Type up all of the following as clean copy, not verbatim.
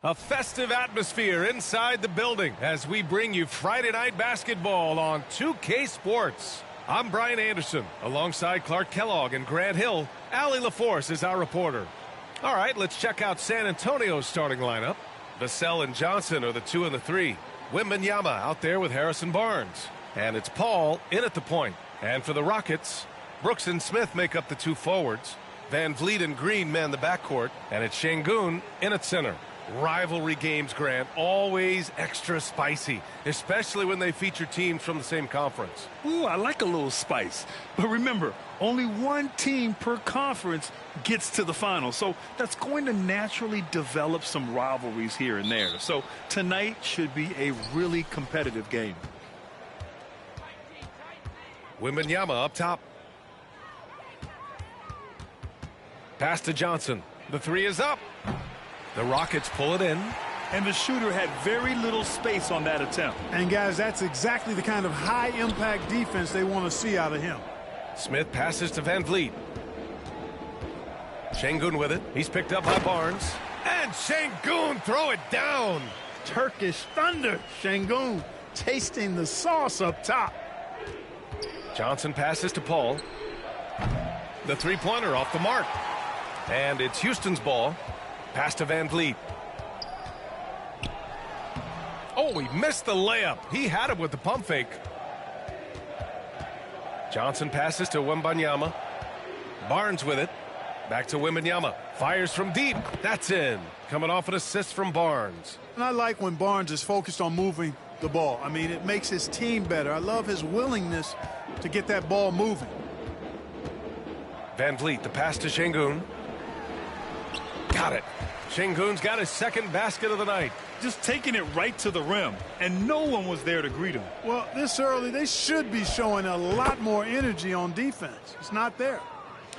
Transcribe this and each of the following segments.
A festive atmosphere inside the building as we bring you Friday Night Basketball on 2K Sports. I'm Brian Anderson, alongside Clark Kellogg and Grant Hill. Allie LaForce is our reporter. All right, let's check out San Antonio's starting lineup. Vassell and Johnson are the 2 and the 3. Wembanyama out there with Harrison Barnes. And it's Paul in at the point. And for the Rockets, Brooks and Smith make up the 2 forwards. Van Vliet and Green man the backcourt. And it's Şengün in at center. Rivalry games, Grant, always extra spicy, especially when they feature teams from the same conference. Ooh, I like a little spice. But remember, only one team per conference gets to the final. So that's going to naturally develop some rivalries here and there. So tonight should be a really competitive game. Wembanyama up top. Pass to Johnson. The 3 is up. The Rockets pull it in. And the shooter had very little space on that attempt. And, guys, that's exactly the kind of high-impact defense they want to see out of him. Smith passes to Van Vliet. Şengün with it. He's picked up by Barnes. And Şengün throw it down. Turkish thunder. Şengün tasting the sauce up top. Johnson passes to Paul. The three-pointer off the mark. And it's Houston's ball. Pass to Van Vliet. Oh, he missed the layup. He had it with the pump fake. Johnson passes to Wembanyama. Barnes with it. Back to Wembanyama. Fires from deep. That's in. Coming off an assist from Barnes. And I like when Barnes is focused on moving the ball. I mean, it makes his team better. I love his willingness to get that ball moving. Van Vliet, the pass to Şengün. Got it. Şengün's got his second basket of the night. Just taking it right to the rim, and no one was there to greet him. Well, this early, they should be showing a lot more energy on defense. It's not there.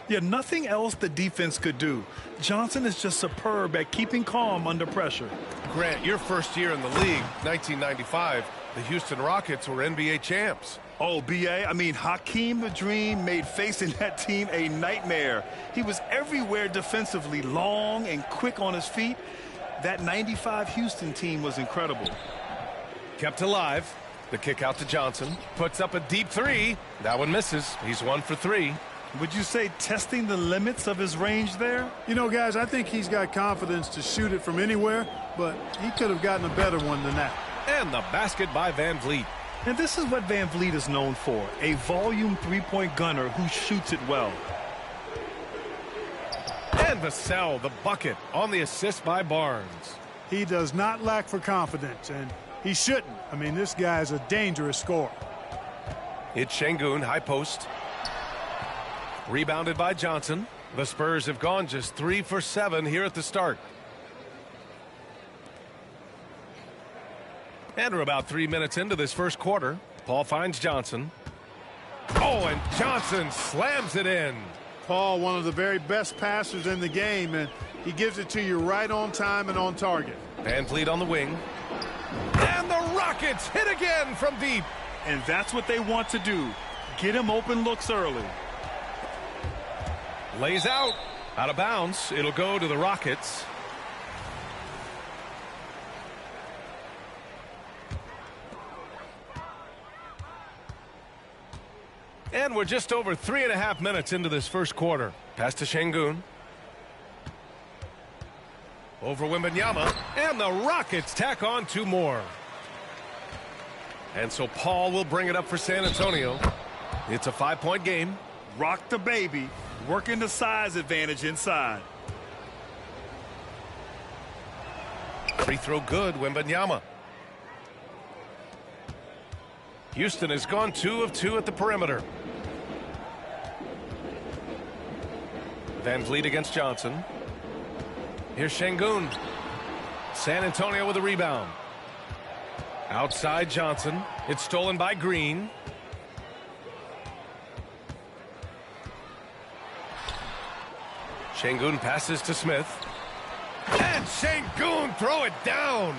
Yeah, nothing else the defense could do. Johnson is just superb at keeping calm under pressure. Grant, your first year in the league, 1995, the Houston Rockets were NBA champs. Oh, B.A., I mean, Hakeem the Dream made facing that team a nightmare. He was everywhere defensively, long and quick on his feet. That 95 Houston team was incredible. Kept alive. The kick out to Johnson. Puts up a deep 3. That one misses. He's 1 for 3. Would you say testing the limits of his range there? You know, guys, I think he's got confidence to shoot it from anywhere, but he could have gotten a better one than that. And the basket by Van Vliet. And this is what Van Vliet is known for, a volume three-point gunner who shoots it well. And Vassell, the bucket, on the assist by Barnes. He does not lack for confidence, and he shouldn't. I mean, this guy is a dangerous scorer. It's Şengün, high post. Rebounded by Johnson. The Spurs have gone just 3 for 7 here at the start. And we're about 3 minutes into this first quarter. Paul finds Johnson. Oh, and Johnson slams it in. Paul, one of the very best passers in the game, and he gives it to you right on time and on target. Van Vliet on the wing. And the Rockets hit again from deep. And that's what they want to do. Get him open looks early. Lays out. Out of bounds. It'll go to the Rockets. And we're just over 3.5 minutes into this first quarter. Pass to Şengün. Over Wembanyama. And the Rockets tack on 2 more. And so Paul will bring it up for San Antonio. It's a 5-point game. Rock the baby. Working the size advantage inside. Free throw good, Wembanyama. Houston has gone 2 of 2 at the perimeter. Van Vliet against Johnson. Here's Şengün. San Antonio with a rebound. Outside Johnson. It's stolen by Green. Şengün passes to Smith. And Şengün throw it down.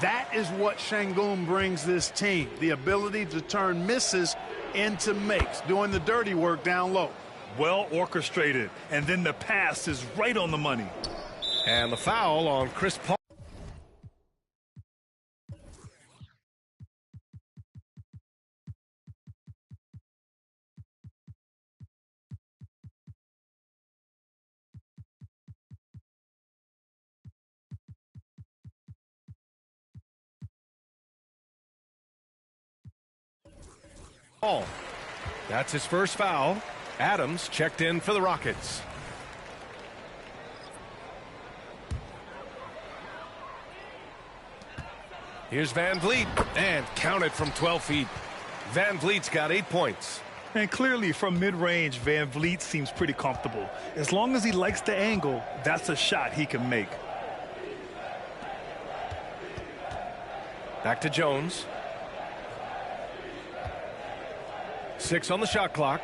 That is what Şengün brings this team, the ability to turn misses into makes, doing the dirty work down low. Well orchestrated, and then the pass is right on the money. And the foul on Chris Paul. Paul. That's his first foul. Adams checked in for the Rockets. Here's Van Vliet, and counted from 12 feet. Van Vliet's got 8 points. And clearly from mid-range, Van Vliet seems pretty comfortable. As long as he likes the angle, that's a shot he can make. Back to Jones. 6 on the shot clock.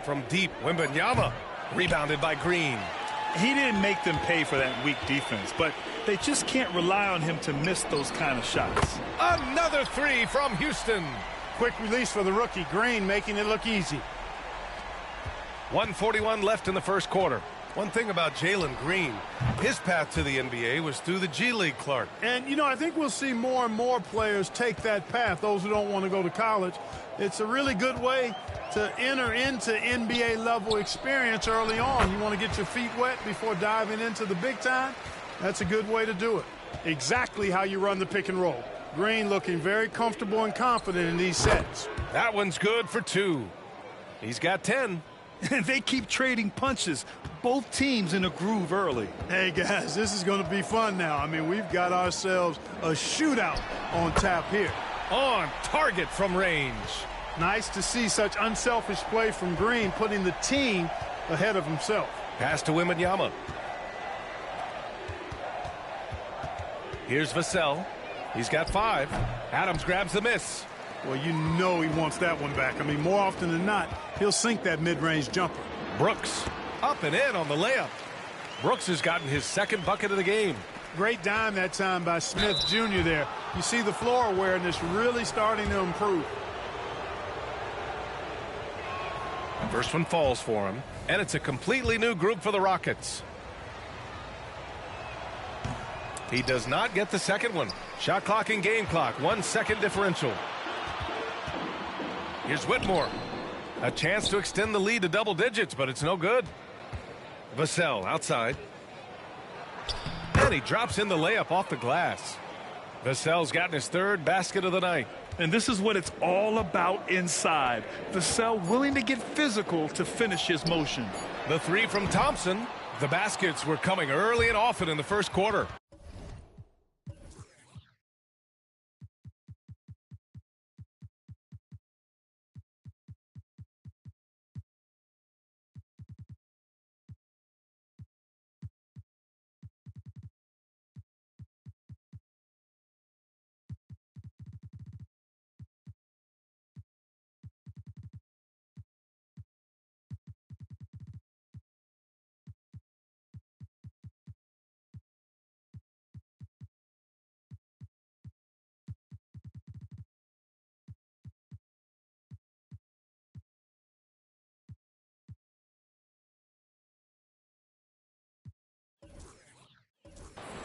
From deep, Wembanyama. Rebounded by Green. He didn't make them pay for that weak defense, but they just can't rely on him to miss those kind of shots. Another 3 from Houston. Quick release for the rookie. Green making it look easy. 1:41 left in the first quarter. One thing about Jalen Green, his path to the NBA was through the G League, Clark. And, you know, I think we'll see more and more players take that path, those who don't want to go to college. It's a really good way to enter into NBA-level experience early on. You want to get your feet wet before diving into the big time? That's a good way to do it. Exactly how you run the pick and roll. Green looking very comfortable and confident in these sets. That one's good for 2. He's got 10. They keep trading punches. Both teams in a groove early. Hey, guys, this is going to be fun now. I mean, we've got ourselves a shootout on tap here. On target from range. Nice to see such unselfish play from Green, putting the team ahead of himself. Pass to Wembanyama. Here's Vassell. He's got 5. Adams grabs the miss. Well, you know he wants that one back. I mean, more often than not, he'll sink that mid-range jumper. Brooks up and in on the layup. Brooks has gotten his second bucket of the game. Great dime that time by Smith Jr. there. You see the floor awareness really starting to improve. First one falls for him, and it's a completely new group for the Rockets. He does not get the second one. Shot clock and game clock, 1 second differential. Here's Whitmore. A chance to extend the lead to double digits, but it's no good. Vassell outside. And he drops in the layup off the glass. Vassell's gotten his 3rd basket of the night. And this is what it's all about inside. Vassell willing to get physical to finish his motion. The 3 from Thompson. The baskets were coming early and often in the first quarter.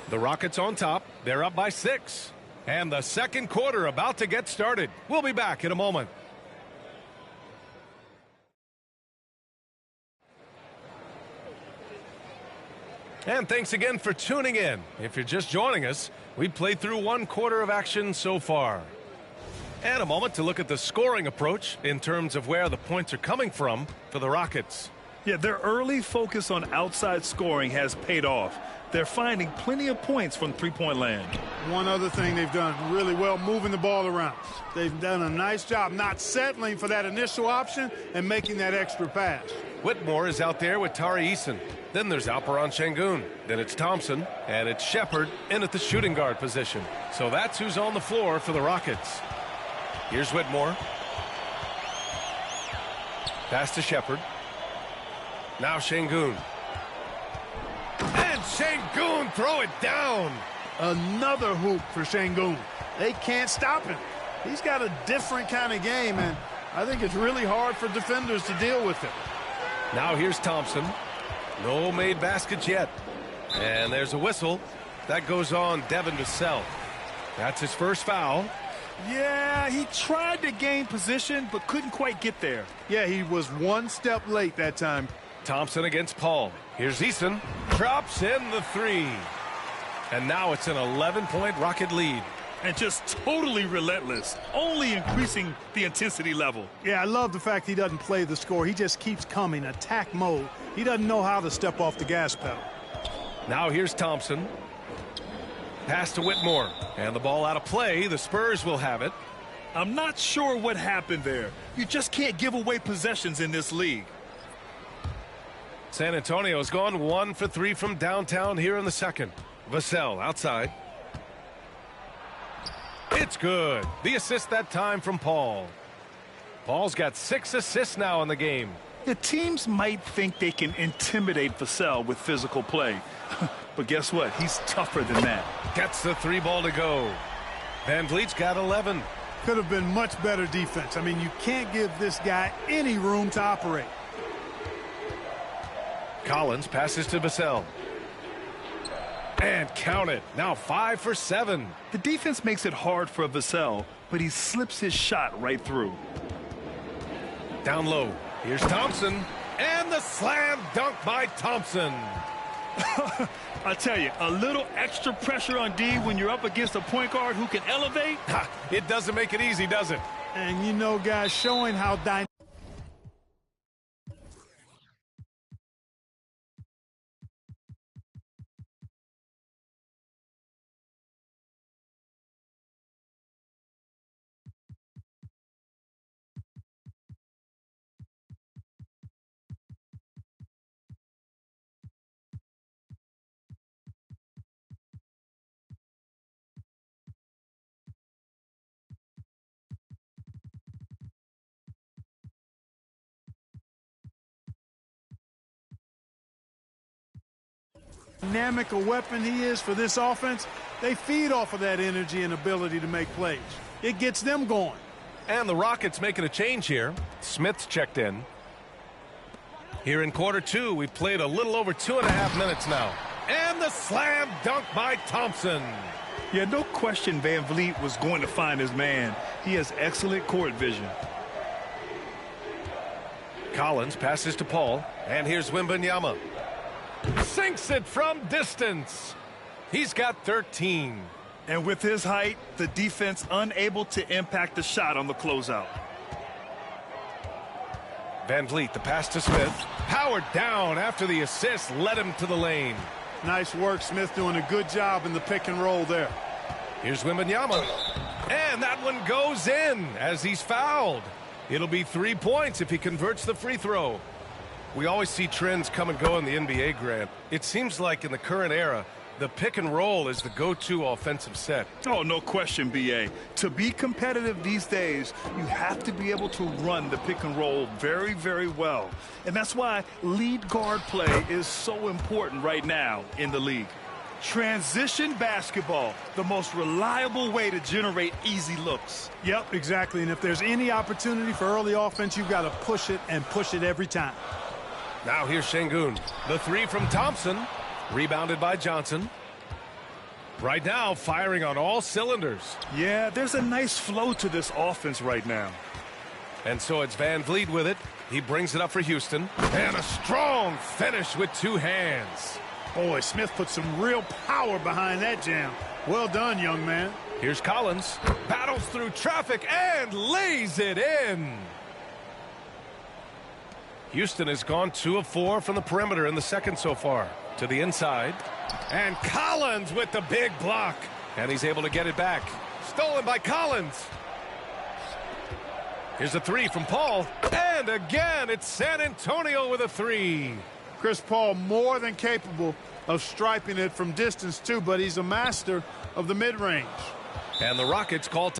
The Rockets on top. They're up by 6. And the second quarter about to get started. We'll be back in a moment. And thanks again for tuning in. If you're just joining us, we've played through 1 quarter of action so far. And a moment to look at the scoring approach in terms of where the points are coming from for the Rockets. Yeah, their early focus on outside scoring has paid off. They're finding plenty of points from three-point land. One other thing they've done really well, moving the ball around. They've done a nice job not settling for that initial option and making that extra pass. Whitmore is out there with Tari Eason. Then there's Alperon Şengün. Then it's Thompson. And it's Shepherd in at the shooting guard position. So that's who's on the floor for the Rockets. Here's Whitmore. Pass to Shepherd. Now Şengün. And Şengün throw it down. Another hoop for Şengün. They can't stop him. He's got a different kind of game, and I think it's really hard for defenders to deal with him. Now here's Thompson. No made baskets yet. And there's a whistle. That goes on Devin Vassell. That's his first foul. Yeah, he tried to gain position, but couldn't quite get there. Yeah, he was one step late that time. Thompson against Paul. Here's Eason. Drops in the 3. And now it's an 11-point Rocket lead. And just totally relentless, only increasing the intensity level. Yeah, I love the fact he doesn't play the score. He just keeps coming, attack mode. He doesn't know how to step off the gas pedal. Now here's Thompson. Pass to Whitmore. And the ball out of play. The Spurs will have it. I'm not sure what happened there. You just can't give away possessions in this league. San Antonio's gone 1 for 3 from downtown here in the second. Vassell outside. It's good. The assist that time from Paul. Paul's got 6 assists now in the game. The teams might think they can intimidate Vassell with physical play. But guess what? He's tougher than that. Gets the 3 ball to go. Van Vliet's got 11. Could have been much better defense. I mean, you can't give this guy any room to operate. Collins passes to Vassell. And count it. Now 5 for 7. The defense makes it hard for Vassell, but he slips his shot right through. Down low. Here's Thompson. And the slam dunk by Thompson. I tell you, a little extra pressure on D when you're up against a point guard who can elevate. It doesn't make it easy, does it? And you know, guys, showing how dynamic. Dynamic a weapon he is for this offense, they feed off of that energy and ability to make plays. It gets them going. And the Rockets making a change here. Smith's checked in. Here in quarter 2, we've played a little over 2.5 minutes now. And the slam dunk by Thompson. Yeah, no question Van Vliet was going to find his man. He has excellent court vision. Collins passes to Paul. And here's Wembanyama. Sinks it from distance. He's got 13. And with his height, the defense unable to impact the shot on the closeout. Van Vliet, the pass to Smith. Powered down after the assist led him to the lane. Nice work, Smith doing a good job in the pick and roll there. Here's Wembanyama. And that one goes in as he's fouled. It'll be 3 points if he converts the free throw. We always see trends come and go in the NBA, Grant. It seems like in the current era, the pick and roll is the go-to offensive set. Oh, no question, B.A. To be competitive these days, you have to be able to run the pick and roll very, very well. And that's why lead guard play is so important right now in the league. Transition basketball, the most reliable way to generate easy looks. Yep, exactly. And if there's any opportunity for early offense, you've got to push it and push it every time. Now here's Şengün. The 3 from Thompson. Rebounded by Johnson. Right now, firing on all cylinders. Yeah, there's a nice flow to this offense right now. And so it's Van Vliet with it. He brings it up for Houston. And a strong finish with 2 hands. Boy, Smith put some real power behind that jam. Well done, young man. Here's Collins. Battles through traffic and lays it in. Houston has gone 2 of 4 from the perimeter in the second so far. To the inside. And Collins with the big block. And he's able to get it back. Stolen by Collins. Here's a 3 from Paul. And again, it's San Antonio with a 3. Chris Paul more than capable of striping it from distance too, but he's a master of the mid-range. And the Rockets call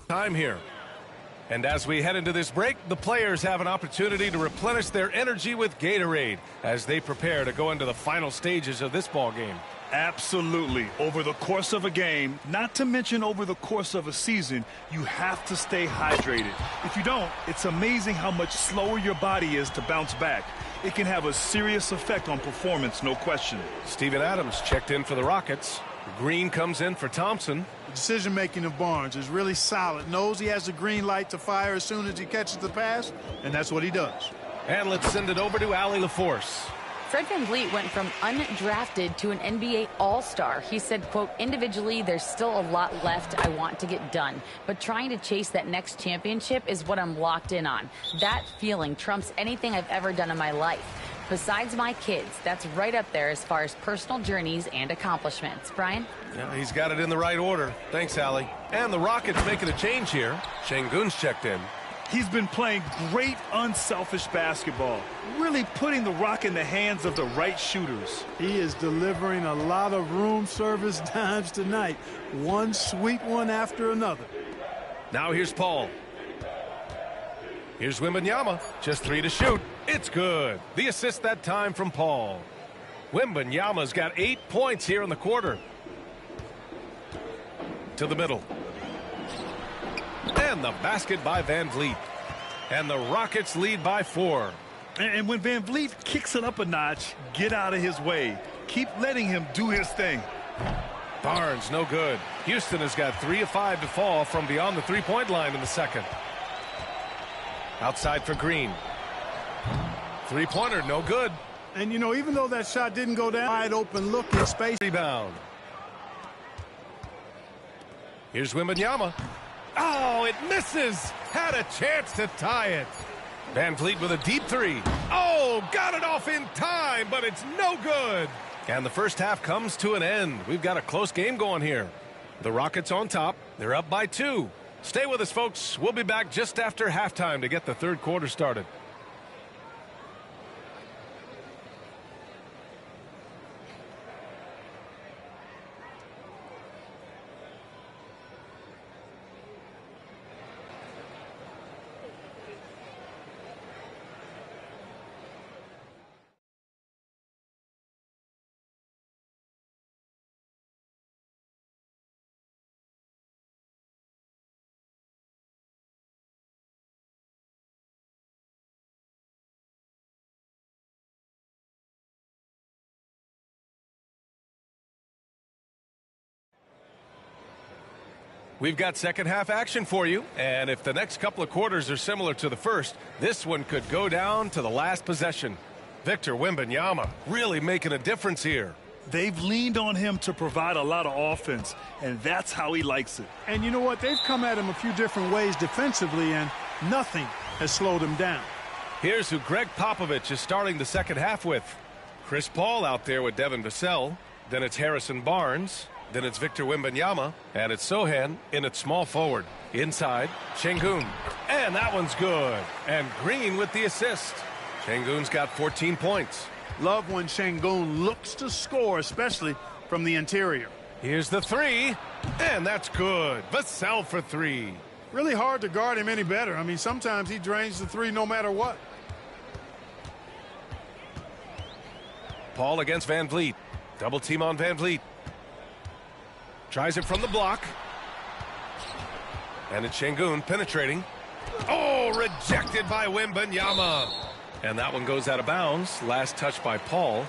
time here. And as we head into this break, the players have an opportunity to replenish their energy with Gatorade as they prepare to go into the final stages of this ball game. Absolutely. Over the course of a game, not to mention over the course of a season, you have to stay hydrated. If you don't, it's amazing how much slower your body is to bounce back. It can have a serious effect on performance, no question. Steven Adams checked in for the Rockets. Green comes in for Thompson. The decision-making of Barnes is really solid. Knows he has the green light to fire as soon as he catches the pass, and that's what he does. And let's send it over to Allie LaForce. Fred VanVleet went from undrafted to an NBA All-Star. He said, quote, individually, there's still a lot left I want to get done, but trying to chase that next championship is what I'm locked in on. That feeling trumps anything I've ever done in my life. Besides my kids, that's right up there as far as personal journeys and accomplishments. Brian? Yeah, he's got it in the right order. Thanks, Allie. And the Rockets making a change here. Şengün's checked in. He's been playing great, unselfish basketball, really putting the rock in the hands of the right shooters. He is delivering a lot of room service dimes tonight. One sweet one after another. Now here's Paul. Here's Wembanyama. Just 3 to shoot. It's good. The assist that time from Paul. Wembanyama's got 8 points here in the quarter. To the middle. And the basket by VanVleet. And the Rockets lead by 4. And when VanVleet kicks it up a notch, get out of his way. Keep letting him do his thing. Barnes, no good. Houston has got 3 of 5 to fall from beyond the three-point line in the second. Outside for Green. Three-pointer, no good. And, you know, even though that shot didn't go down, wide open look in space. Rebound. Here's Wembanyama. Oh, it misses. Had a chance to tie it. VanVleet with a deep 3. Oh, got it off in time, but it's no good. And the first half comes to an end. We've got a close game going here. The Rockets on top. They're up by 2. Stay with us, folks. We'll be back just after halftime to get the third quarter started. We've got second half action for you, and if the next couple of quarters are similar to the first, this one could go down to the last possession. Victor Wembanyama really making a difference here. They've leaned on him to provide a lot of offense, and that's how he likes it. And you know what? They've come at him a few different ways defensively, and nothing has slowed him down. Here's who Greg Popovich is starting the second half with. Chris Paul out there with Devin Vassell. Then it's Harrison Barnes. Then it's Victor Wembanyama, and it's Sochan in at small forward. Inside, Şengün. And that one's good. And Green with the assist. Şengün's got 14 points. Love when Şengün looks to score, especially from the interior. Here's the 3, and that's good. Vassell for 3. Really hard to guard him any better. I mean, sometimes he drains the 3 no matter what. Paul against VanVleet. Double team on VanVleet. Tries it from the block. And it's Şengün penetrating. Oh, rejected by Wembanyama. And that one goes out of bounds. Last touch by Paul.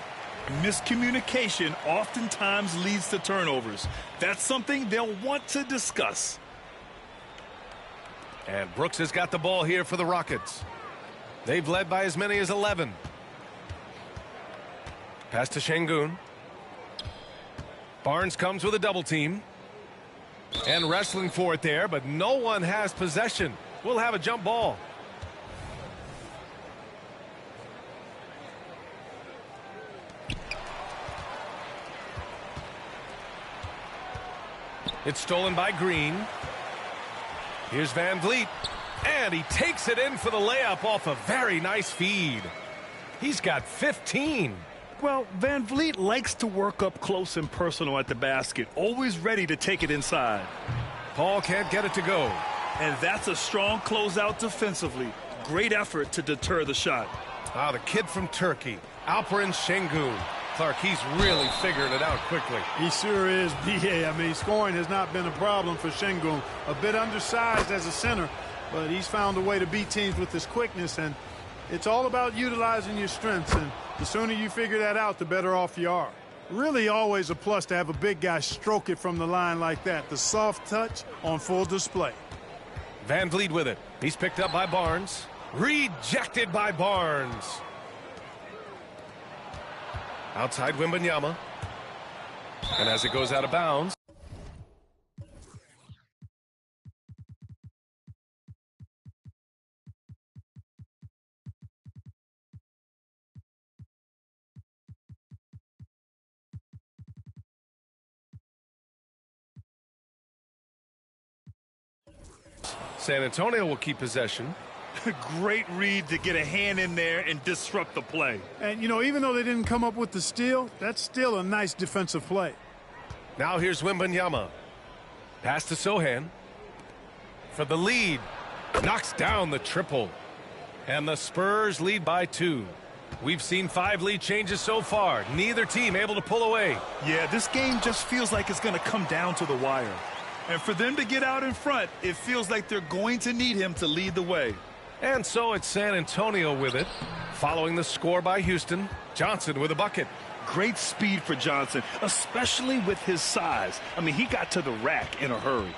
Miscommunication oftentimes leads to turnovers. That's something they'll want to discuss. And Brooks has got the ball here for the Rockets. They've led by as many as 11. Pass to Şengün. Barnes comes with a double team. And wrestling for it there, but no one has possession. We'll have a jump ball. It's stolen by Green. Here's VanVleet. And he takes it in for the layup off a very nice feed. He's got 15. Well, VanVleet likes to work up close and personal at the basket, always ready to take it inside. Paul can't get it to go. And that's a strong closeout defensively. Great effort to deter the shot. The kid from Turkey, Alperen Şengün, Clark, he's really figuring it out quickly. He sure is, B.A. I mean, scoring has not been a problem for Şengün. A bit undersized as a center, but he's found a way to beat teams with his quickness, and it's all about utilizing your strengths, and the sooner you figure that out, the better off you are. Really always a plus to have a big guy stroke it from the line like that. The soft touch on full display. Van Vliet with it. He's picked up by Barnes. Rejected by Barnes. Outside Wembanyama. And as it goes out of bounds. San Antonio will keep possession. Great read to get a hand in there and disrupt the play. And, you know, even though they didn't come up with the steal, that's still a nice defensive play. Now here's Wembanyama. Pass to Sohan. For the lead. Knocks down the triple. And the Spurs lead by 2. We've seen 5 lead changes so far. Neither team able to pull away. Yeah, this game just feels like it's going to come down to the wire. And for them to get out in front, it feels like they're going to need him to lead the way. And so it's San Antonio with it. Following the score by Houston. Johnson with a bucket. Great speed for Johnson, especially with his size. I mean, he got to the rack in a hurry.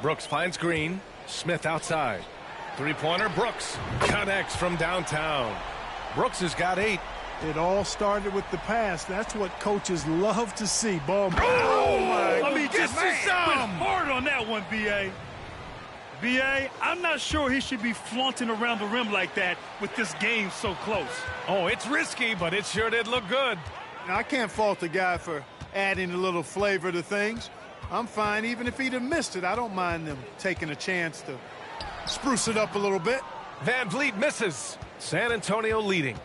Brooks finds Green. Smith outside. Three-pointer, Brooks connects from downtown. Brooks has got 8. It all started with the pass. That's what coaches love to see. Ball. Oh, my! I mean, just went hard on that one, B.A. B.A., I'm not sure he should be flaunting around the rim like that with this game so close. Oh, it's risky, but it sure did look good. Now, I can't fault the guy for adding a little flavor to things. I'm fine. Even if he'd have missed it, I don't mind them taking a chance to spruce it up a little bit. Van Vliet misses. San Antonio leading.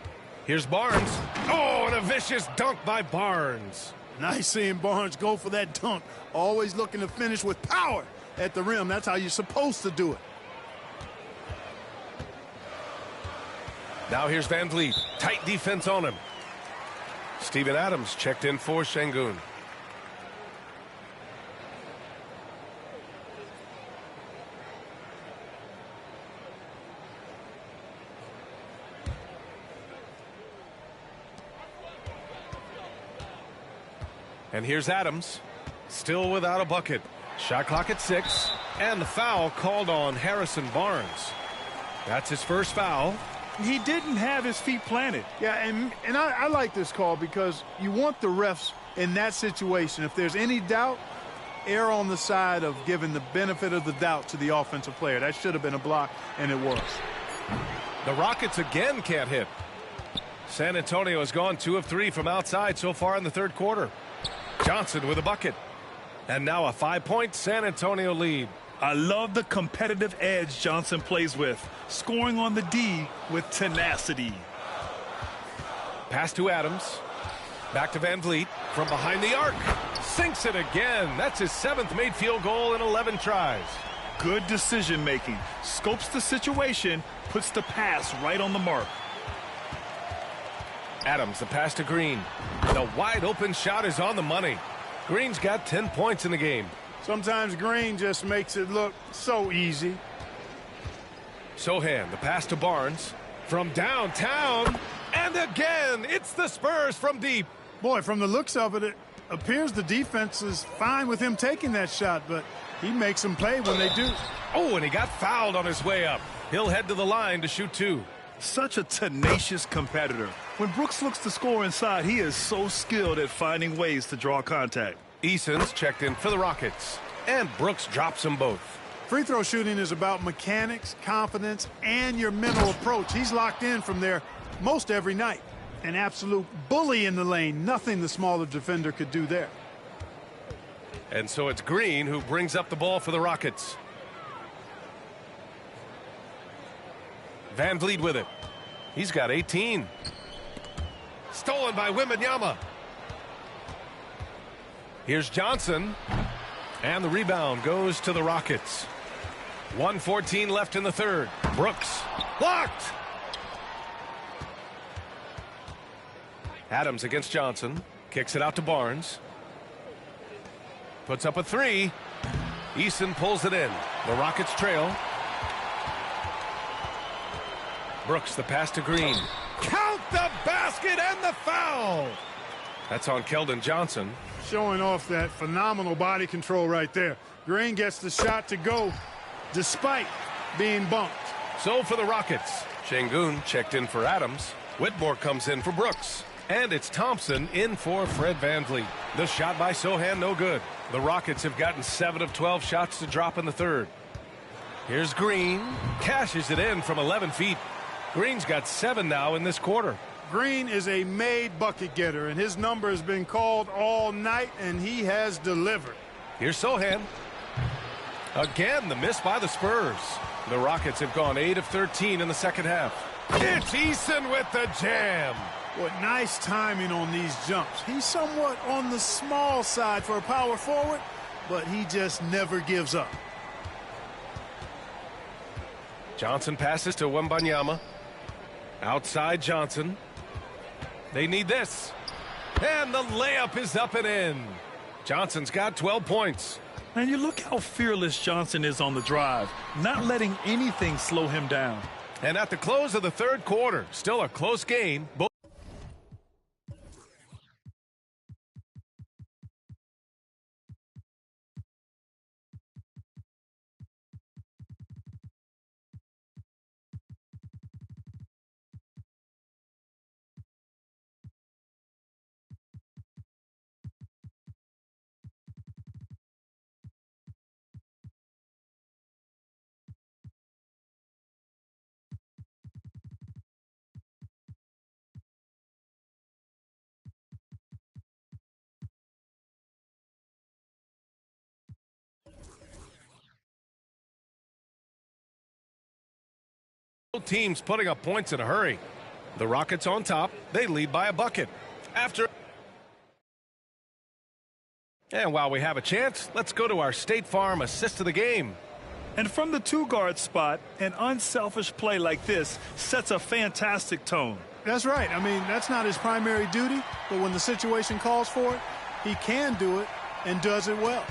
Here's Barnes. Oh, and a vicious dunk by Barnes. Nice seeing Barnes go for that dunk. Always looking to finish with power at the rim. That's how you're supposed to do it. Now here's Van Vliet. Tight defense on him. Steven Adams checked in for Şengün. And here's Adams, still without a bucket. Shot clock at 6, and the foul called on Harrison Barnes. That's his first foul. He didn't have his feet planted. Yeah, and I like this call because you want the refs in that situation. If there's any doubt, err on the side of giving the benefit of the doubt to the offensive player. That should have been a block, and it was. The Rockets again can't hit. San Antonio has gone 2 of 3 from outside so far in the third quarter. Johnson with a bucket. And now a 5-point San Antonio lead. I love the competitive edge Johnson plays with, scoring on the D with tenacity. Pass to Adams. Back to Van Vliet from behind the arc. Sinks it again. That's his 7th made field goal in 11 tries. Good decision making. Scopes the situation, puts the pass right on the mark. Adams, the pass to Green. The wide open shot is on the money. Green's got 10 points in the game. Sometimes Green just makes it look so easy. Sohan, the pass to Barnes. From downtown. And again, it's the Spurs from deep. Boy, from the looks of it, it appears the defense is fine with him taking that shot, but he makes them pay when they do. Oh, and he got fouled on his way up. He'll head to the line to shoot 2. Such a tenacious competitor. When Brooks looks to score inside, he is so skilled at finding ways to draw contact. Eason's checked in for the Rockets. And Brooks drops them both. Free throw shooting is about mechanics, confidence, and your mental approach. He's locked in from there most every night. An absolute bully in the lane. Nothing the smaller defender could do there. And so it's Green who brings up the ball for the Rockets. Van Vliet with it. He's got 18. Stolen by Wembanyama. Here's Johnson. And the rebound goes to the Rockets. 1:14 left in the third. Brooks blocked. Adams against Johnson. Kicks it out to Barnes. Puts up a three. Eason pulls it in. The Rockets trail. Brooks, the pass to Green. Count the basket and the foul. That's on Keldon Johnson. Showing off that phenomenal body control right there. Green gets the shot to go despite being bumped. So for the Rockets, Şengün checked in for Adams. Whitmore comes in for Brooks. And it's Thompson in for Fred VanVleet. The shot by Sochan, no good. The Rockets have gotten 7 of 12 shots to drop in the third. Here's Green. Cashes it in from 11 feet. Green's got 7 now in this quarter. Green is a made bucket getter, and his number has been called all night, and he has delivered. Here's Sochan. Again, the miss by the Spurs. The Rockets have gone 8 of 13 in the second half. It's Eason with the jam. What nice timing on these jumps. He's somewhat on the small side for a power forward, but he just never gives up. Johnson passes to Wembanyama. Outside Johnson. They need this. And the layup is up and in. Johnson's got 12 points. And you look how fearless Johnson is on the drive, not letting anything slow him down. And at the close of the third quarter, still a close game. Both teams putting up points in a hurry. The Rockets on top. They lead by a bucket. And while we have a chance, let's go to our State Farm assist of the game. And from the two-guard spot, an unselfish play like this sets a fantastic tone. That's right. I mean, that's not his primary duty, but when the situation calls for it, he can do it and does it well.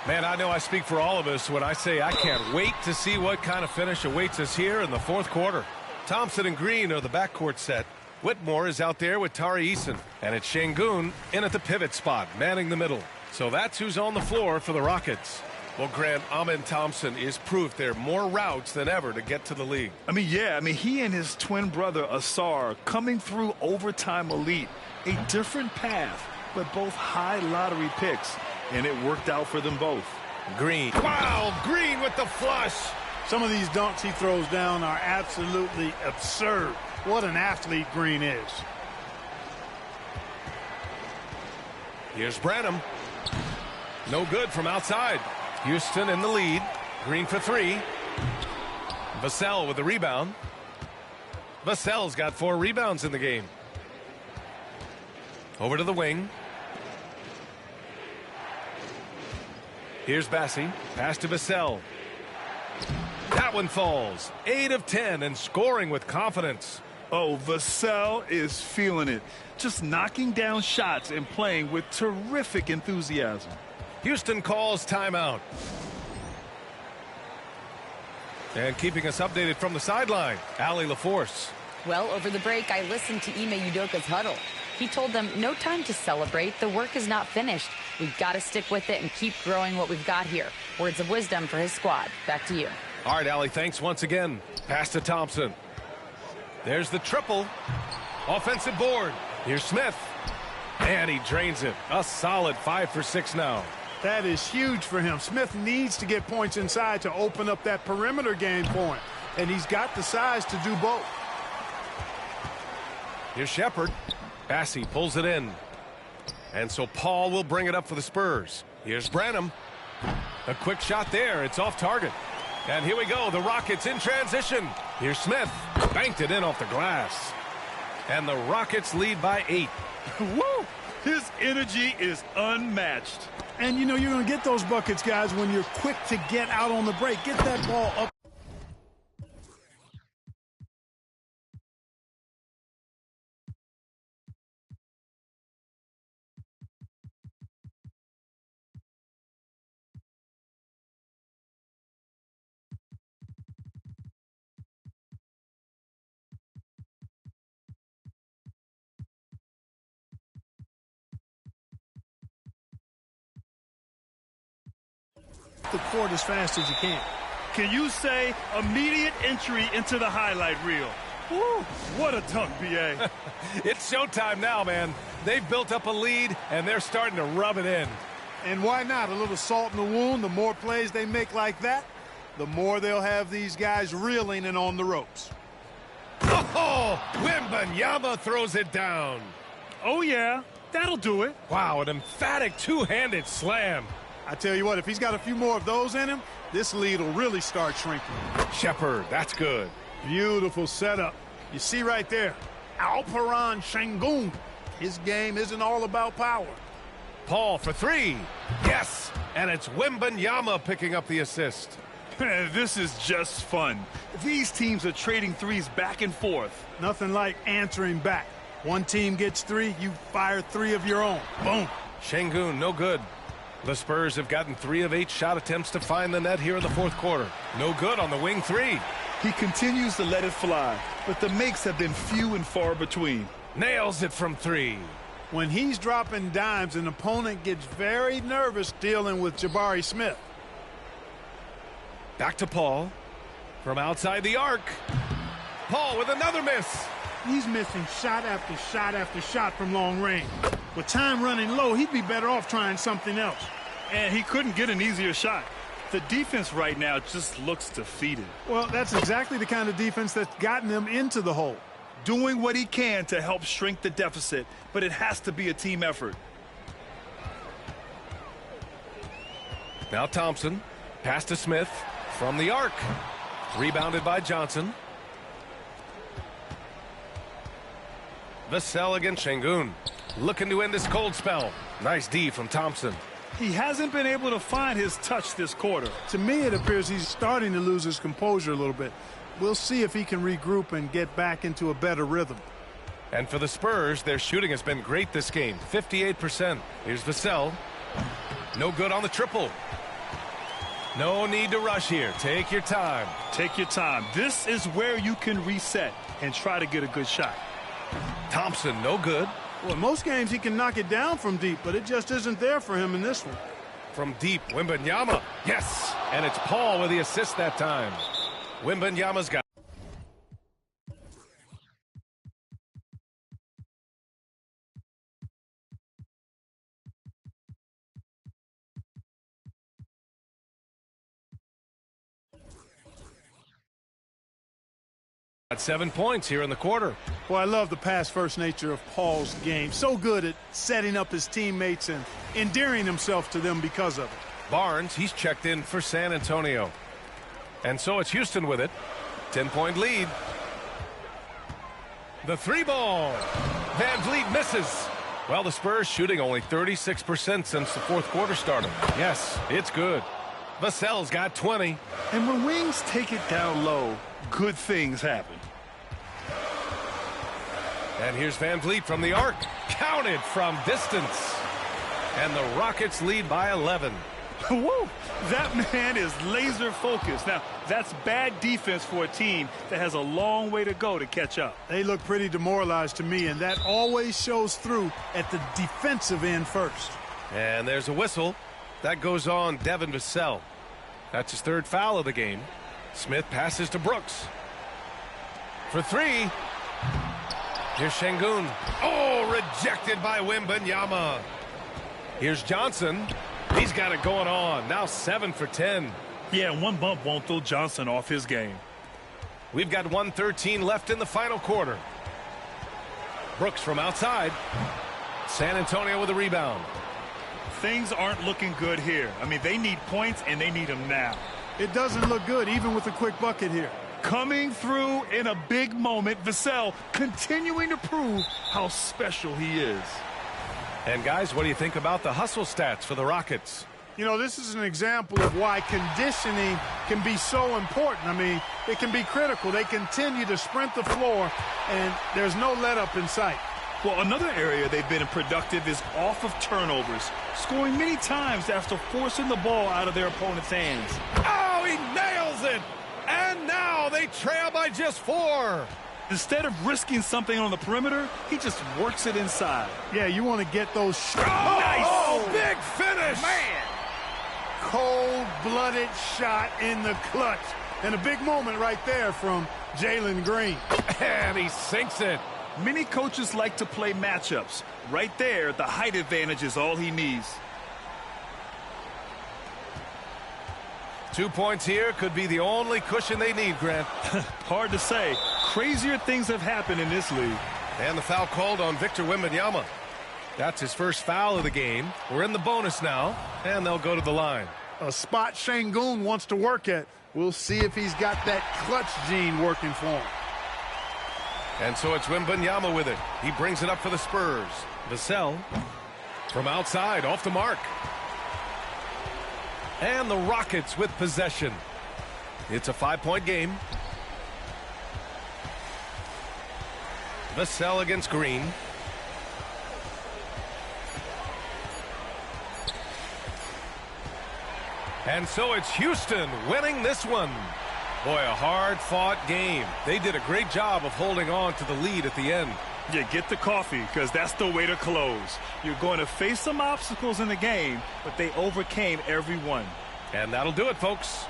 Man, I know I speak for all of us when I say I can't wait to see what kind of finish awaits us here in the fourth quarter. Thompson and Green are the backcourt set. Whitmore is out there with Tari Eason. And it's Şengün in at the pivot spot, manning the middle. So that's who's on the floor for the Rockets. Well, Grant, Amen Thompson is proof there are more routes than ever to get to the league. He and his twin brother, Asar, coming through overtime elite. A different path, but both high lottery picks. And it worked out for them both. Green. Wow, Green with the flush. Some of these dunks he throws down are absolutely absurd. What an athlete Green is. Here's Branham. No good from outside. Houston in the lead. Green for 3. Vassell with the rebound. Vassell's got 4 rebounds in the game. Over to the wing. Here's Bassi. Pass to Vassell. That one falls. 8 of 10 and scoring with confidence. Oh, Vassell is feeling it. Just knocking down shots and playing with terrific enthusiasm. Houston calls timeout. And keeping us updated from the sideline, Allie LaForce. Well, over the break, I listened to Ime Udoka's huddle. He told them, no time to celebrate. The work is not finished. We've got to stick with it and keep growing what we've got here. Words of wisdom for his squad. Back to you. All right, Allie, thanks once again. Pass to Thompson. There's the triple. Offensive board. Here's Smith. And he drains it. A solid 5 for 6 now. That is huge for him. Smith needs to get points inside to open up that perimeter game point. And he's got the size to do both. Here's Shepard. Bassi pulls it in. And so Paul will bring it up for the Spurs. Here's Branham. A quick shot there. It's off target. And here we go. The Rockets in transition. Here's Smith. Banked it in off the glass. And the Rockets lead by 8. Woo! His energy is unmatched. And, you know, you're going to get those buckets, guys, when you're quick to get out on the break. Get that ball up. the court as fast as you can. Can you say immediate entry into the highlight reel? Woo, what a dunk, B.A. It's showtime now, man. They've built up a lead, and they're starting to rub it in. And why not? A little salt in the wound. The more plays they make like that, the more they'll have these guys reeling and on the ropes. Oh, Wembanyama throws it down. Oh, yeah, that'll do it. Wow, an emphatic two-handed slam. I tell you what, if he's got a few more of those in him, this lead will really start shrinking. Shepard, that's good. Beautiful setup. You see right there, Alperen Sengun. His game isn't all about power. Paul for three. Yes, and it's Wembanyama picking up the assist. This is just fun. These teams are trading threes back and forth. Nothing like answering back. One team gets three, you fire three of your own. Boom. Sengun, no good. The Spurs have gotten 3 of 8 shot attempts to find the net here in the fourth quarter. No good on the wing three. He continues to let it fly, but the makes have been few and far between. Nails it from 3. When he's dropping dimes, an opponent gets very nervous dealing with Jabari Smith. Back to Paul. From outside the arc. Paul with another miss. He's missing shot after shot after shot from long range. With time running low, he'd be better off trying something else. And he couldn't get an easier shot. The defense right now just looks defeated. Well, that's exactly the kind of defense that's gotten them into the hole. Doing what he can to help shrink the deficit, but it has to be a team effort. Now Thompson. Pass to Smith. From the arc. Rebounded by Johnson. Vassell against Sengun. Looking to end this cold spell. Nice D from Thompson. He hasn't been able to find his touch this quarter. To me, it appears he's starting to lose his composure a little bit. We'll see if he can regroup and get back into a better rhythm. And for the Spurs, their shooting has been great this game. 58%. Here's Vassell. No good on the triple. No need to rush here. Take your time. Take your time. This is where you can reset and try to get a good shot. Thompson, no good. Well, in most games he can knock it down from deep, but it just isn't there for him in this one. From deep, Wembanyama. Yes! And it's Paul with the assist that time. Wembanyama's got Got 7 points here in the quarter. Well, I love the pass-first nature of Paul's game. So good at setting up his teammates and endearing himself to them because of it. Barnes, he's checked in for San Antonio. And so it's Houston with it. 10-point lead. The three ball. Van Vliet misses. Well, the Spurs shooting only 36% since the fourth quarter started. Yes, it's good. Vassell's got 20. And when wings take it down low, good things happen. And here's Van Vliet from the arc. Counted from distance. And the Rockets lead by 11. Woo! That man is laser focused. Now, that's bad defense for a team that has a long way to go to catch up. They look pretty demoralized to me, and that always shows through at the defensive end first. And there's a whistle. That goes on Devin Vassell. That's his third foul of the game. Smith passes to Brooks. For three. Here's Sengun. Oh, rejected by Wembanyama. Here's Johnson. He's got it going on. Now 7 for 10. Yeah, one bump won't throw Johnson off his game. We've got 1:13 left in the final quarter. Brooks from outside. San Antonio with a rebound. Things aren't looking good here. I mean, they need points, and they need them now. It doesn't look good, even with a quick bucket here. Coming through in a big moment, Vassell continuing to prove how special he is. And, guys, what do you think about the hustle stats for the Rockets? You know, this is an example of why conditioning can be so important. I mean, it can be critical. They continue to sprint the floor, and there's no let-up in sight. Well, another area they've been productive is off of turnovers, scoring many times after forcing the ball out of their opponent's hands. Oh, he nails it! And now they trail by just 4. Instead of risking something on the perimeter, he just works it inside. Yeah, you want to get those shots. Oh, nice! Big finish! Man! cold-blooded shot in the clutch. And a big moment right there from Jalen Green. And he sinks it. Many coaches like to play matchups. Right there, the height advantage is all he needs. 2 points here could be the only cushion they need, Grant. Hard to say. Crazier things have happened in this league. And the foul called on Victor Wembanyama. That's his first foul of the game. We're in the bonus now, and they'll go to the line. A spot Şengün wants to work at. We'll see if he's got that clutch gene working for him. And so it's Wembanyama with it. He brings it up for the Spurs. Vassell from outside, off the mark. And the Rockets with possession. It's a 5-point game. Vassell against Green. And so it's Houston winning this one. Boy, a hard-fought game. They did a great job of holding on to the lead at the end. Yeah, get the coffee, because that's the way to close. You're going to face some obstacles in the game, but they overcame every one. And that'll do it, folks.